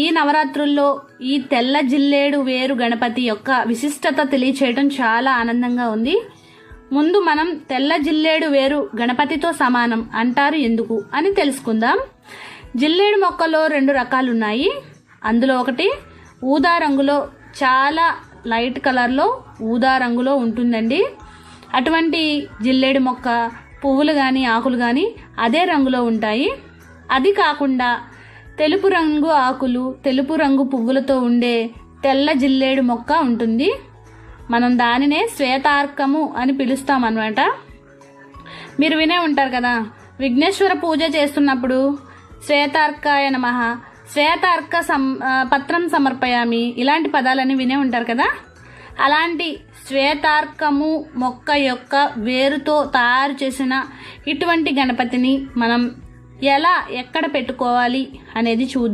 ఈ నవరాత్రుల్లో ఈ తెల్ల జిల్లేడు వేరు గణపతి యొక్క విశిష్టత తెలియచేయడం చాలా ఆనందంగా ఉంది. ముందు మనం తెల్ల జిల్లేడు వేరు గణపతితో సమానం అంటారు ఎందుకు అని తెలుసుకుందాం. జిల్లేడు మొక్కలో 2 రకాలున్నాయి. అందులో ఒకటి ఊదా రంగులో, చాలా లైట్ కలర్లో ఊదా రంగులో ఉంటుందండి. అటువంటి జిల్లేడు మొక్క పువ్వులు కానీ ఆకులు కానీ అదే రంగులో ఉంటాయి. అది కాకుండా తెలుపు రంగు ఆకులు, తెలుపు రంగు పువ్వులతో ఉండే తెల్ల జిల్లేడు మొక్క ఉంటుంది. మనం దానినే శ్వేతార్కము అని పిలుస్తామన్నమాట. మీరు వినే ఉంటారు కదా, విఘ్నేశ్వర పూజ చేస్తున్నప్పుడు శ్వేతార్కాయ నమః, శ్వేతార్క పత్రం సమర్పయామి, ఇలాంటి పదాలని వినే ఉంటారు కదా. అలాంటి శ్వేతార్కము మొక్క యొక్క వేరుతో తయారు చేసిన ఇటువంటి గణపతిని మనం ఎక్కడ పెట్టుకోవాలి అనేది చూద్దాం.